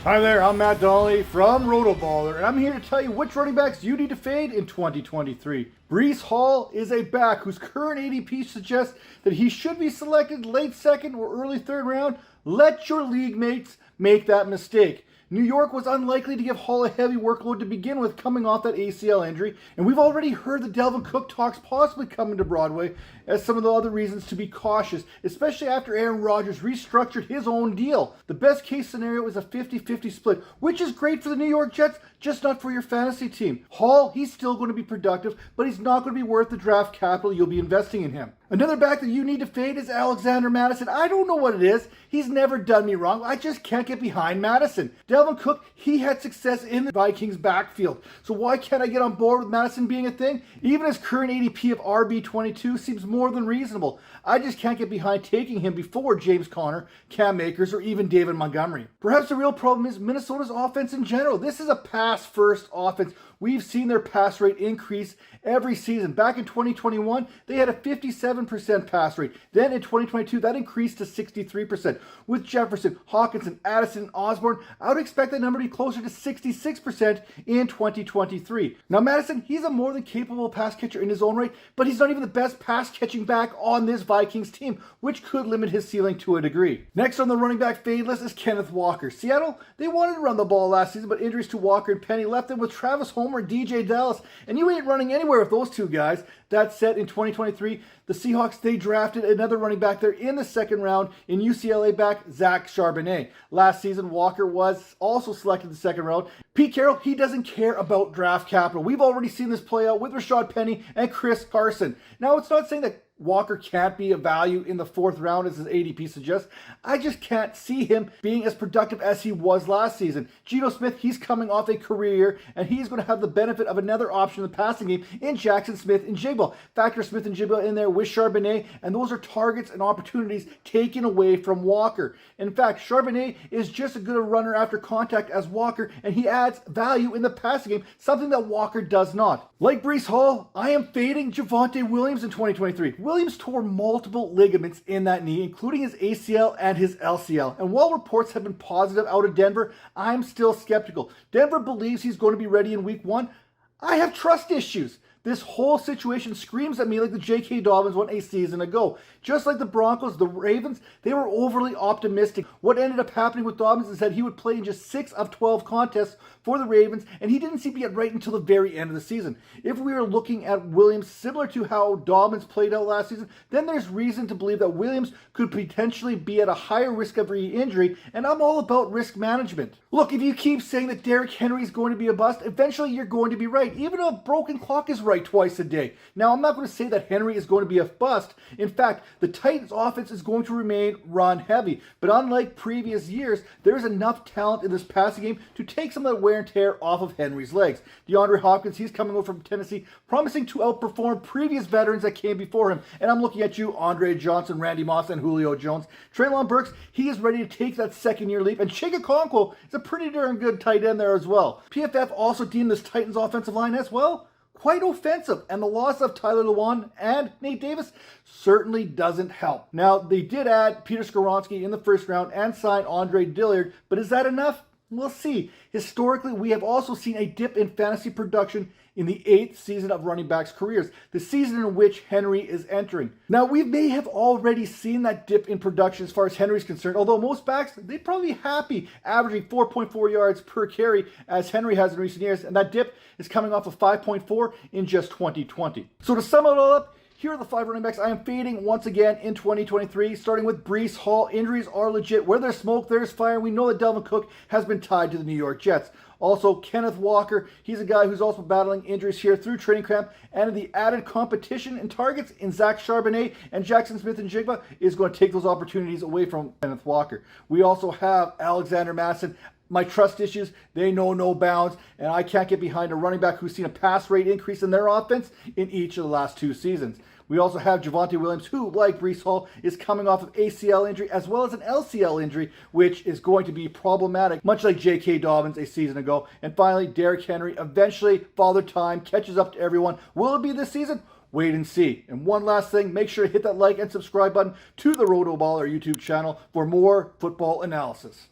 Hi there, I'm Matt Donnelly from RotoBaller, and I'm here to tell you which running backs you need to fade in 2023. Breece Hall is a back whose current ADP suggests that he should be selected late second or early third round. Let your league mates make that mistake. New York was unlikely to give Hall a heavy workload to begin with, coming off that ACL injury, and we've already heard the Dalvin Cook talks possibly coming to Broadway as some of the other reasons to be cautious, especially after Aaron Rodgers restructured his own deal. The best case scenario is a 50-50 split, which is great for the New York Jets, just not for your fantasy team. Hall, he's still going to be productive, but he's not going to be worth the draft capital you'll be investing in him. Another back that you need to fade is Alexander Madison. I don't know what it is. He's never done me wrong. I just can't get behind Madison. Dalvin Cook, he had success in the Vikings backfield. So why can't I get on board with Madison being a thing? Even his current ADP of RB22 seems more than reasonable. I just can't get behind taking him before James Conner, Cam Akers, or even David Montgomery. Perhaps the real problem is Minnesota's offense in general. This is a pass-first offense. We've seen their pass rate increase every season. Back in 2021, they had a 57% pass rate. Then in 2022, that increased to 63%. With Jefferson, Hawkinson, Addison, and Osborne, I would expect that number to be closer to 66% in 2023. Now, Madison, he's a more than capable pass catcher in his own right, but he's not even the best pass catching back on this Vikings team, which could limit his ceiling to a degree. Next on the running back fade list is Kenneth Walker. Seattle, they wanted to run the ball last season, but injuries to Walker and Penny left them with Travis Homer and DJ Dallas, and you ain't running anywhere with those two guys. That said, in 2023, the Seahawks, they drafted another running back there in the second round in UCLA back Zach Charbonnet. Last season, Walker was also selected in the second round. Pete Carroll, he doesn't care about draft capital. We've already seen this play out with Rashad Penny and Chris Carson. Now, it's not saying that Walker can't be a value in the fourth round as his ADP suggests. I just can't see him being as productive as he was last season. Geno Smith, he's coming off a career year, and he's going to have the benefit of another option in the passing game in Jackson Smith and Jigba. Factor Smith and Jigba in there with Charbonnet, and those are targets and opportunities taken away from Walker. In fact, Charbonnet is just as good a runner after contact as Walker, and he adds value in the passing game, something that Walker does not. Like Breece Hall, I am fading Javonte Williams in 2023. Williams tore multiple ligaments in that knee, including his ACL and his LCL. And while reports have been positive out of Denver, I'm still skeptical. Denver believes he's going to be ready in week 1. I have trust issues. This whole situation screams at me like the J.K. Dobbins one a season ago. Just like the Broncos, the Ravens, they were overly optimistic. What ended up happening with Dobbins is that he would play in just 6 of 12 contests for the Ravens, and he didn't seem to get right until the very end of the season. If we are looking at Williams similar to how Dobbins played out last season, then there's reason to believe that Williams could potentially be at a higher risk of re-injury, and I'm all about risk management. Look, if you keep saying that Derrick Henry is going to be a bust, eventually you're going to be right. Even a broken clock is right twice a day. Now, I'm not going to say that Henry is going to be a bust. In fact, the Titans offense is going to remain run heavy. But unlike previous years, there's enough talent in this passing game to take some of that wear and tear off of Henry's legs. DeAndre Hopkins, he's coming over from Tennessee, promising to outperform previous veterans that came before him. And I'm looking at you, Andre Johnson, Randy Moss, and Julio Jones. Treylon Burks, he is ready to take that second-year leap. And Chig Okonkwo is a pretty darn good tight end there as well. PFF also deemed this Titans offensive line as well quite offensive, and the loss of Tyler Lewan and Nate Davis certainly doesn't help. Now, they did add Peter Skoronski in the first round and sign Andre Dillard, but is that enough? We'll see. Historically, we have also seen a dip in fantasy production in the 8th season of running backs' careers, the season in which Henry is entering. Now, we may have already seen that dip in production as far as Henry's concerned, although most backs, they'd probably be happy averaging 4.4 yards per carry as Henry has in recent years, and that dip is coming off of 5.4 in just 2020. So to sum it all up, here are the 5 running backs I am fading once again in 2023, starting with Breece Hall. Injuries are legit. Where there's smoke, there's fire. We know that Dalvin Cook has been tied to the New York Jets. Also, Kenneth Walker, he's a guy who's also battling injuries here through training camp, and the added competition in targets in Zach Charbonnet and Jackson Smith and Jigba is going to take those opportunities away from Kenneth Walker. We also have Alexander Madison. My trust issues, they know no bounds, and I can't get behind a running back who's seen a pass rate increase in their offense in each of the last 2 seasons. We also have Javonte Williams, who, like Breece Hall, is coming off of ACL injury as well as an LCL injury, which is going to be problematic, much like J.K. Dobbins a season ago. And finally, Derrick Henry, eventually, Father Time catches up to everyone. Will it be this season? Wait and see. And one last thing, make sure to hit that like and subscribe button to the RotoBaller YouTube channel for more football analysis.